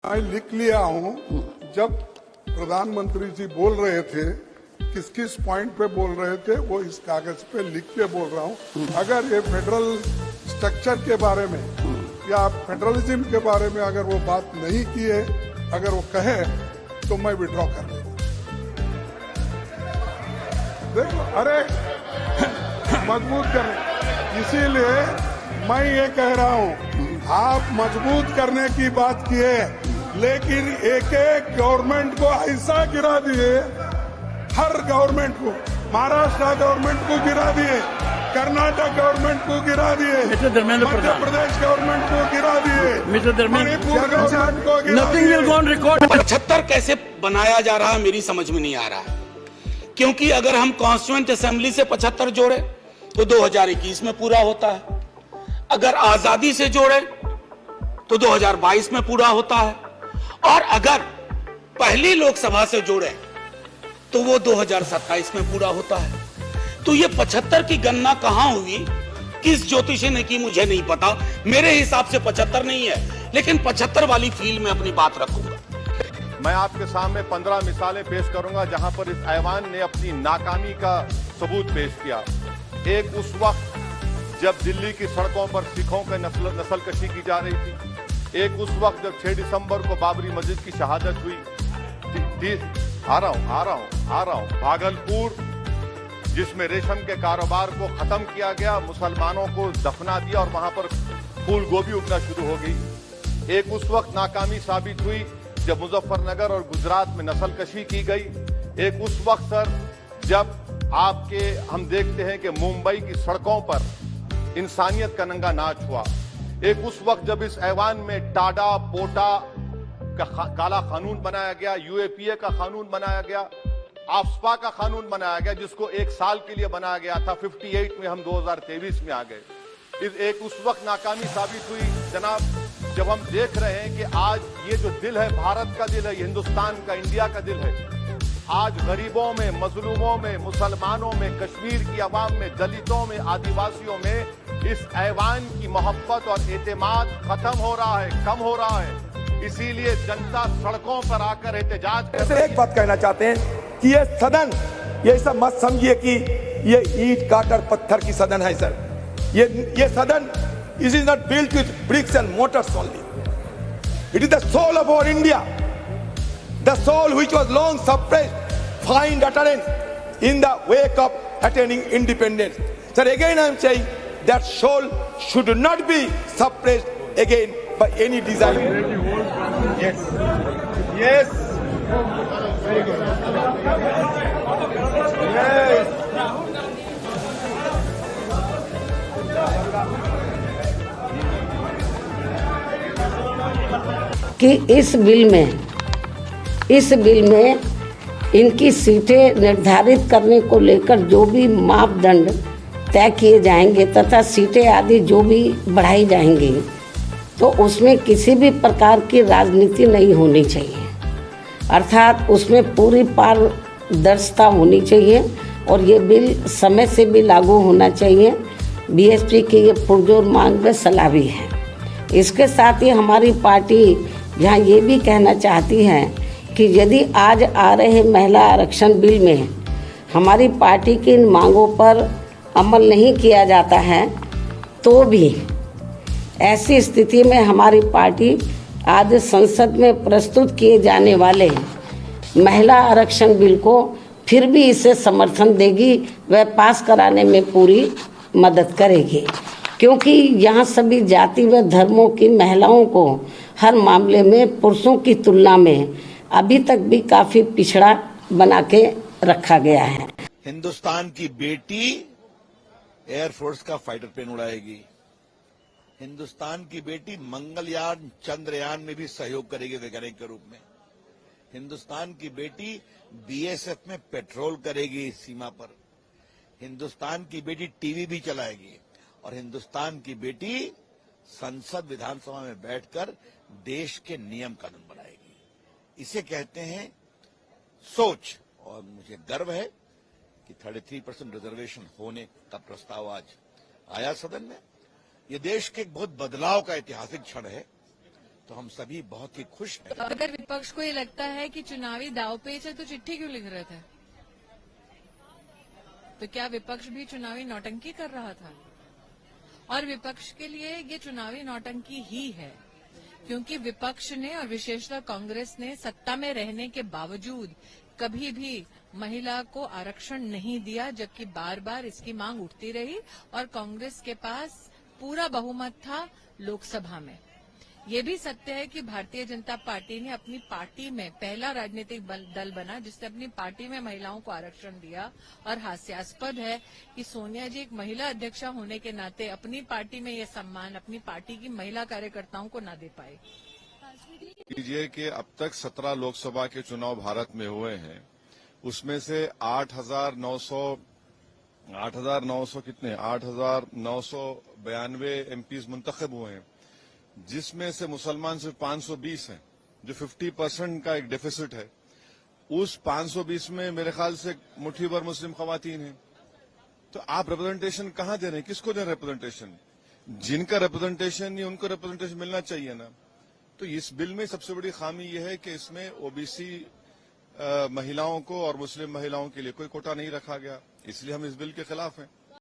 मैं लिख लिया हूं। जब प्रधानमंत्री जी बोल रहे थे, किस किस पॉइंट पे बोल रहे थे, वो इस कागज पे लिख के बोल रहा हूं। अगर ये फेडरल स्ट्रक्चर के बारे में या फेडरलिज्म के बारे में अगर वो बात नहीं की है, अगर वो कहे तो मैं विड्रॉ कर दूंगा। देखो, अरे मजबूत करने, इसीलिए मैं ये कह रहा हूं, आप मजबूत करने की बात किए, लेकिन एक एक गवर्नमेंट को ऐसा गिरा दिए, हर गवर्नमेंट को, महाराष्ट्र गवर्नमेंट को गिरा दिए, कर्नाटक गवर्नमेंट को गिरा दिए, मध्य प्रदेश गवर्नमेंट को गिरा दिए, मणिपुर गवर्नमेंट को गिरा दिए। 75 कैसे बनाया जा रहा है मेरी समझ में नहीं आ रहा है, क्योंकि अगर हम कॉन्स्टिट्यूएंट असेंबली से 75 जोड़े तो 2021 में पूरा होता है, अगर आजादी से जोड़े तो 2022 में पूरा होता है, और अगर पहली लोकसभा से जोड़े तो वो 2027 में पूरा होता है। तो ये 75 की गणना कहां हुई, किस ज्योतिषी ने की, मुझे नहीं पता। मेरे हिसाब से 75 नहीं है, लेकिन 75 वाली फील में अपनी बात रखूंगा। मैं आपके सामने 15 मिसालें पेश करूंगा जहां पर इस ऐवान ने अपनी नाकामी का सबूत पेश किया। एक उस वक्त जब दिल्ली की सड़कों पर सिखों के नस्लकशी की जा रही थी, एक उस वक्त जब 6 दिसंबर को बाबरी मस्जिद की शहादत हुई, आ रहा हूं भागलपुर जिसमें रेशम के कारोबार को खत्म किया गया, मुसलमानों को दफना दिया और वहां पर फूल गोभी उगना शुरू हो गई। एक उस वक्त नाकामी साबित हुई जब मुजफ्फरनगर और गुजरात में नस्लकशी की गई। एक उस वक्त सर जब हम देखते हैं कि मुंबई की सड़कों पर इंसानियत का नंगा नाच हुआ। एक उस वक्त जब इस ऐवान में टाडा पोटा का काला कानून बनाया गया, यूएपीए का कानून बनाया गया, आफ्स्पा का कानून बनाया गया, जिसको 1 साल के लिए बनाया गया था। 58 में हम 2023 में आ गए। एक उस वक्त नाकामी साबित हुई जनाब, जब हम देख रहे हैं कि आज ये जो दिल है, भारत का दिल है, हिंदुस्तान का, इंडिया का दिल है, आज गरीबों में, मजलूमों में, मुसलमानों में, कश्मीर की आवाम में, दलितों में, आदिवासियों में इस ऐवान की मोहब्बत और एतमाद खत्म हो रहा है, कम हो रहा है। इसीलिए जनता सड़कों पर आकर एहतजाज कर रही है। एक बात कहना चाहते हैं कि ये सदन, ये सब मत समझिए कि ये ईंट काटर पत्थर की सदन है सर। ये सदन is not built with bricks and mortars only, it is the soul of our India, the soul which was long suppressed find utterance in the wake of attaining independence. Sir, again I am saying that soul should not be suppressed again by any desire. Yes, yes, very good, yes. कि इस bill में इनकी सीटें निर्धारित करने को लेकर जो भी मापदंड तय किए जाएंगे तथा सीटें आदि जो भी बढ़ाई जाएंगी, तो उसमें किसी भी प्रकार की राजनीति नहीं होनी चाहिए, अर्थात उसमें पूरी पारदर्शिता होनी चाहिए और ये बिल समय से भी लागू होना चाहिए। बीएसपी की ये पुरजोर मांग व सलाह भी है। इसके साथ ही हमारी पार्टी यहाँ ये भी कहना चाहती है कि यदि आज आ रहे महिला आरक्षण बिल में हमारी पार्टी की इन मांगों पर अमल नहीं किया जाता है, तो भी ऐसी स्थिति में हमारी पार्टी आज संसद में प्रस्तुत किए जाने वाले महिला आरक्षण बिल को फिर भी इसे समर्थन देगी व पास कराने में पूरी मदद करेगी, क्योंकि यहाँ सभी जाति व धर्मों की महिलाओं को हर मामले में पुरुषों की तुलना में अभी तक भी काफी पिछड़ा बना के रखा गया है। हिंदुस्तान की बेटी एयरफोर्स का फाइटर प्लेन उड़ाएगी। हिंदुस्तान की बेटी मंगलयान, चंद्रयान में भी सहयोग करेगी वैज्ञानिक के रूप में। हिंदुस्तान की बेटी बीएसएफ में पेट्रोल करेगी सीमा पर। हिंदुस्तान की बेटी टीवी भी चलाएगी और हिंदुस्तान की बेटी संसद विधानसभा में बैठकर देश के नियम कानून बनाएगी। इसे कहते हैं सोच, और मुझे गर्व है कि 33% रिजर्वेशन होने का प्रस्ताव आज आया सदन में। ये देश के एक बहुत बदलाव का ऐतिहासिक क्षण है। तो हम सभी बहुत ही खुश हैं। अगर विपक्ष को ये लगता है कि चुनावी दावपेच है तो चिट्ठी क्यों लिख रहे थे? तो क्या विपक्ष भी चुनावी नौटंकी कर रहा था? और विपक्ष के लिए ये चुनावी नौटंकी ही है, क्योंकि विपक्ष ने और विशेषतः कांग्रेस ने सत्ता में रहने के बावजूद कभी भी महिला को आरक्षण नहीं दिया, जबकि बार बार इसकी मांग उठती रही और कांग्रेस के पास पूरा बहुमत था लोकसभा में। ये भी सत्य है कि भारतीय जनता पार्टी ने अपनी पार्टी में पहला राजनीतिक दल बना जिसने अपनी पार्टी में महिलाओं को आरक्षण दिया, और हास्यास्पद है कि सोनिया जी एक महिला अध्यक्षा होने के नाते अपनी पार्टी में ये सम्मान अपनी पार्टी की महिला कार्यकर्ताओं को न दे पाए। कीजिए कि अब तक 17 लोकसभा के चुनाव भारत में हुए हैं, उसमें से 8,992 एमपीज मुंतखब हुए हैं, जिसमें से मुसलमान सिर्फ 520 हैं, जो 50% का एक डेफिसिट है। उस 520 में मेरे ख्याल से मुट्ठी भर मुस्लिम खवातीन हैं। तो आप रिप्रेजेंटेशन कहाँ दे रहे हैं? किसको दे रहे हैं रिप्रेजेंटेशन? जिनका रिप्रेजेंटेशन नहीं उनको रिप्रेजेंटेशन मिलना चाहिए ना। तो इस बिल में सबसे बड़ी खामी यह है कि इसमें ओबीसी महिलाओं को और मुस्लिम महिलाओं के लिए कोई कोटा नहीं रखा गया, इसलिए हम इस बिल के खिलाफ हैं।